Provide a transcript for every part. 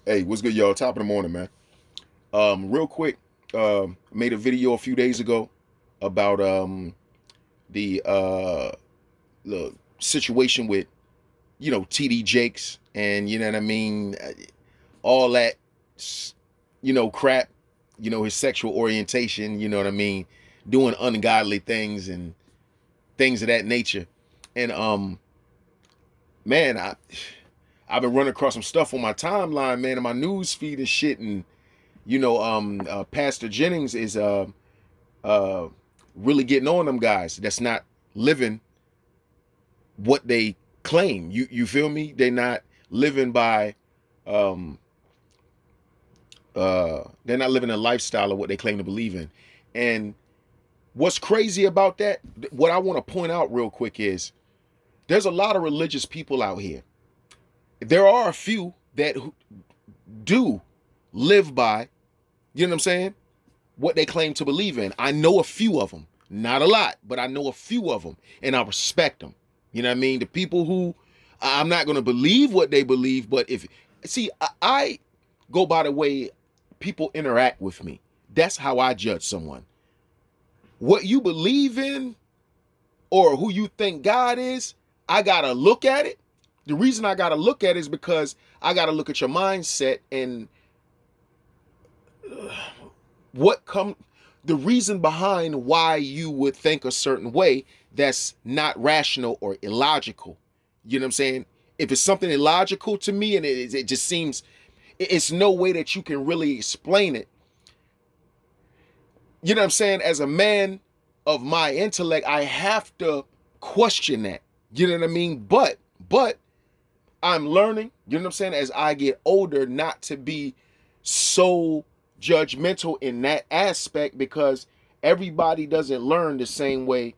Hey, what's good, y'all? Top of the morning, man. Real quick, made a video a few days ago about the the situation with TD Jakes and you know what I mean, all that crap, his sexual orientation, you know what I mean, doing ungodly things and things of that nature, and man, I've been running across some stuff on my timeline, man, and my news feed and shit, and Pastor Jennings is uh, really getting on them guys that's not living what they claim. You feel me? They're not living by um, they're not living a lifestyle of what they claim to believe in. And what's crazy about that, what I want to point out real quick is there's a lot of religious people out here. There are a few that do live by, you know what I'm saying, what they claim to believe in. I know a few of them, not a lot, but I know a few of them, and I respect them. You know what I mean? The people who I'm not going to believe what they believe, but if see, I go by the way people interact with me. That's how I judge someone. What you believe in or who you think God is, I got to look at it. The reason I got to look at it is because I got to look at your mindset and what come the reason behind why you would think a certain way that's not rational or illogical. You know what I'm saying? If it's something illogical to me and it just seems it's no way that you can really explain it. You know what I'm saying? As a man of my intellect, I have to question that. You know what I mean? But I'm learning, you know what I'm saying, as I get older, not to be so judgmental in that aspect because everybody doesn't learn the same way. You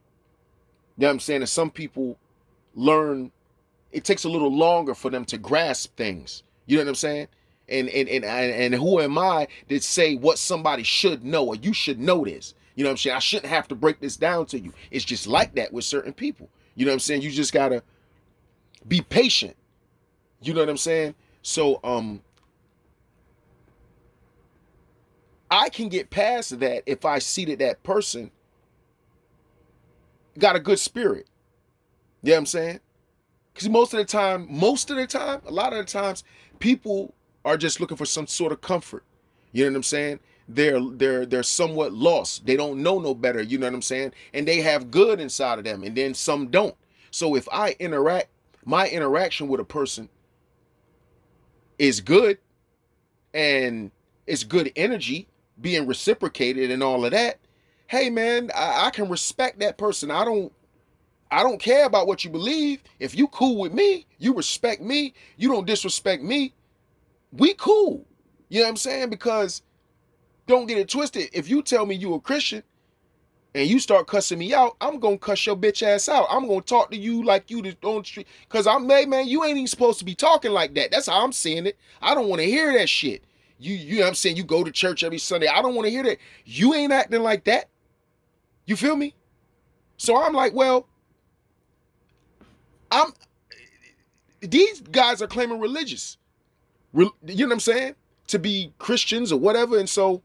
know what I'm saying? And some people learn, it takes a little longer for them to grasp things. You know what I'm saying? And who am I to say what somebody should know or you should know this? You know what I'm saying? I shouldn't have to break this down to you. It's just like that with certain people. You know what I'm saying? You just gotta be patient. You know what I'm saying? So I can get past that if I see that that person got a good spirit. You know what I'm saying? Because most of the time, a lot of the times, people are just looking for some sort of comfort. You know what I'm saying? They're somewhat lost. They don't know no better. You know what I'm saying? And they have good inside of them, and then some don't. So if I interact, my interaction with a person is good and it's good energy being reciprocated and all of that. Hey man, I can respect that person. I don't care about what you believe. If you cool with me, you respect me, you don't disrespect me, we cool. You know what I'm saying? Because don't get it twisted. If you tell me you a Christian and you start cussing me out, I'm gonna cuss your bitch ass out. I'm gonna talk to you like you just on the street. Cause man, you ain't even supposed to be talking like that. That's how I'm seeing it. I don't want to hear that shit. You know what I'm saying? You go to church every Sunday. I don't want to hear that. You ain't acting like that. You feel me? So I'm like, well, I'm these guys are claiming religious. You know what I'm saying? To be Christians or whatever. And so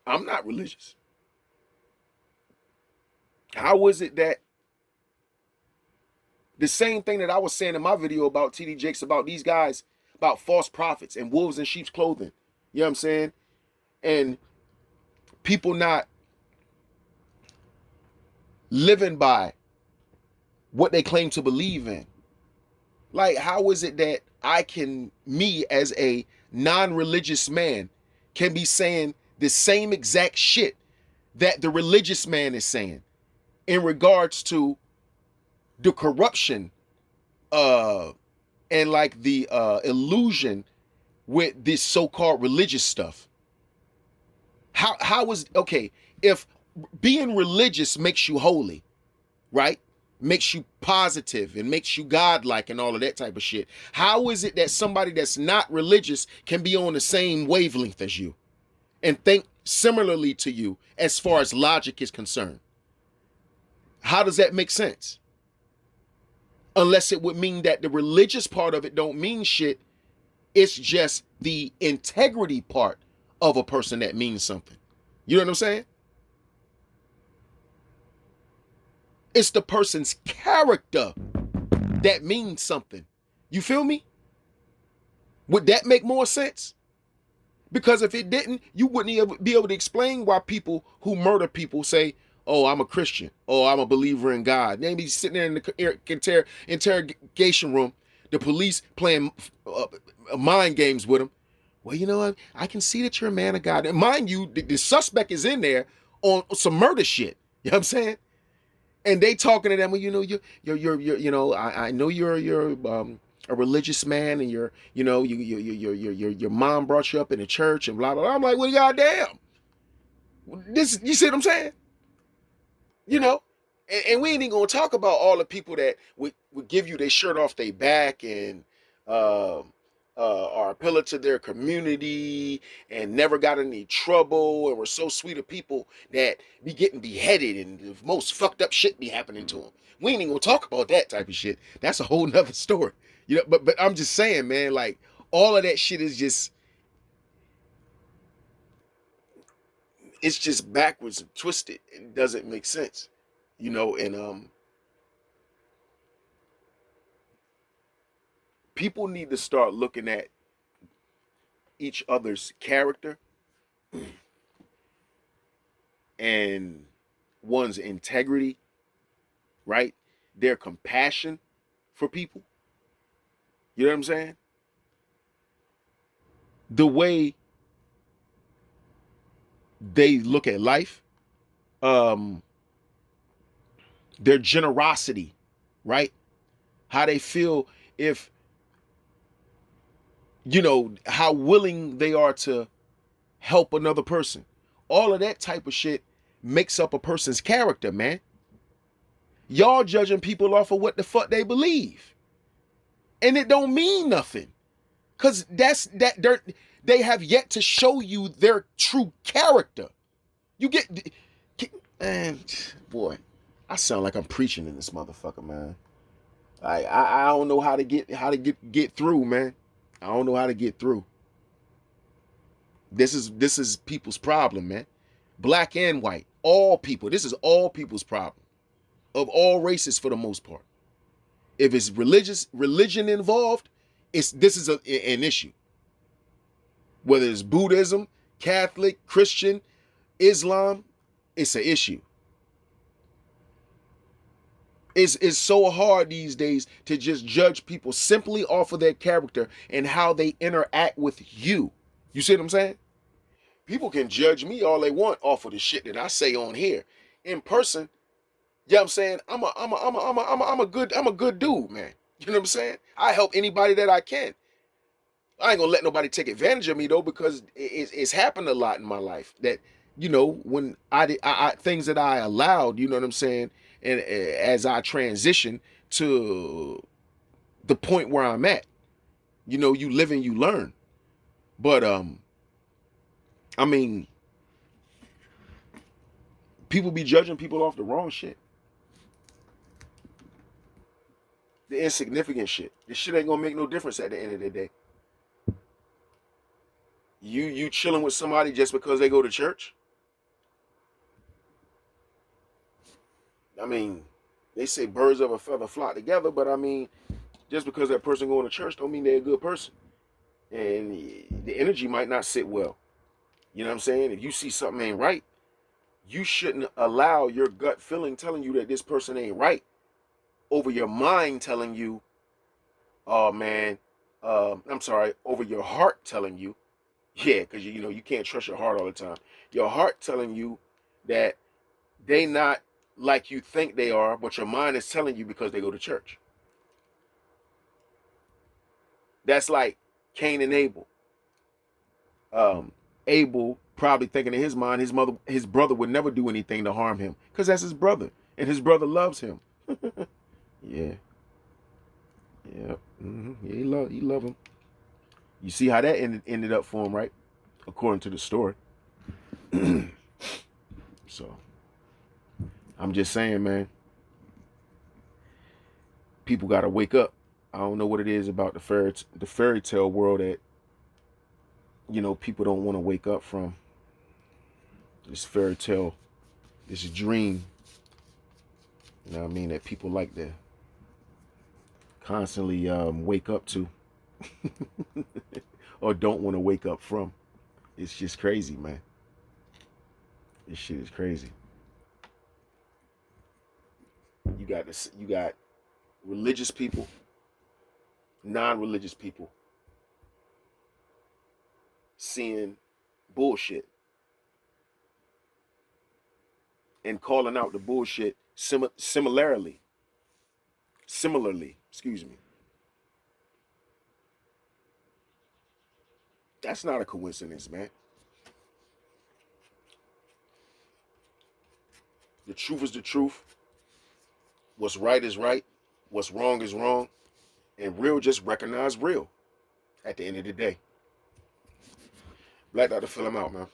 I'm not religious. How is it that the same thing that I was saying in my video about TD Jakes, about these guys, about false prophets and wolves in sheep's clothing? You know what I'm saying? And people not living by what they claim to believe in. Like, how is it that me as a non-religious man, can be saying the same exact shit that the religious man is saying in regards to the corruption uh and like the illusion with this so-called religious stuff? How is okay if being religious makes you holy, right? Makes you positive and makes you godlike and all of that type of shit. How is it that somebody that's not religious can be on the same wavelength as you and think similarly to you as far as logic is concerned? How does that make sense? unless it would mean that the religious part of it don't mean shit. It's just the integrity part of a person that means something. You know what I'm saying? It's the person's character that means something. You feel me? Would that make more sense? Because if it didn't, you wouldn't be able to explain why people who murder people say, "Oh, I'm a Christian. Oh, I'm a believer in God." They be sitting there in the interrogation room, the police playing mind games with them. Well, you know what? I can see that you're a man of God. And mind you, the suspect is in there on some murder shit. You know what I'm saying? And they talking to them. Well, you know, you're you know, I know you're a religious man, and you know, your mom brought you up in the church and blah blah blah. I'm like, well, goddamn, this, you see what I'm saying? You know, and we ain't even gonna talk about all the people that would give you their shirt off their back and um are a pillar to their community and never got in any trouble and were so sweet of people that be getting beheaded and the most fucked up shit be happening to them. We ain't even gonna talk about that type of shit. That's a whole nother story. You know, but I'm just saying, man, like all of that shit is just, it's just backwards and twisted. It doesn't make sense. You know, and people need to start looking at each other's character and one's integrity, right? Their compassion for people. You know what I'm saying? The way they look at life, um, their generosity, right? How they feel, if, you know, how willing they are to help another person. All of that type of shit makes up a person's character, man. Y'all judging people off of what the fuck they believe. And it don't mean nothing. Cause they have yet to show you their true character. You get, man, boy, I sound like I'm preaching in this motherfucker, man. I don't know how to get through, man. I don't know how to get through. This is people's problem, man. Black and white, all people. This is all people's problem, of all races for the most part. If it's religion involved, this is an issue. Whether it's Buddhism, Catholic, Christian, Islam, it's an issue. It's so hard these days to just judge people simply off of their character and how they interact with you. You see what I'm saying? People can judge me all they want off of the shit that I say on here. In person, you know what I'm saying? I'm a good dude, man. You know what I'm saying? I help anybody that I can. I ain't gonna let nobody take advantage of me though, because it's happened a lot in my life that, you know, when I things that I allowed, you know what I'm saying, and as I transition to the point where I'm at, you know, you live and you learn. But I mean, people be judging people off the wrong shit, the insignificant shit. This shit ain't gonna make no difference at the end of the day. You chilling with somebody just because they go to church? I mean, they say birds of a feather flock together, but I mean, just because that person going to church don't mean they're a good person. And the energy might not sit well. You know what I'm saying? If you see something ain't right, you shouldn't allow your gut feeling telling you that this person ain't right over your mind telling you, oh man, I'm sorry, over your heart telling you, yeah, because you know you can't trust your heart all the time. Your heart telling you that they not like you think they are, but your mind is telling you because they go to church. That's like Cain and Abel. Abel probably thinking in his mind his brother would never do anything to harm him because that's his brother and his brother loves him. Yeah, yeah, yeah. He love him. You see how that ended up for him, right? According to the story. So I'm just saying, man. People got to wake up. I don't know what it is about the fairy tale world that people don't want to wake up from. This fairy tale, this dream. You know what I mean? That people like to constantly wake up to, or don't want to wake up from. It's just crazy, man. This shit is crazy. You got religious people, non-religious people seeing bullshit and calling out the bullshit similarly, excuse me. That's not a coincidence, man. The truth is the truth. What's right is right. What's wrong is wrong. And real just recognize real at the end of the day. Black Dr. Phil, I'm out, man.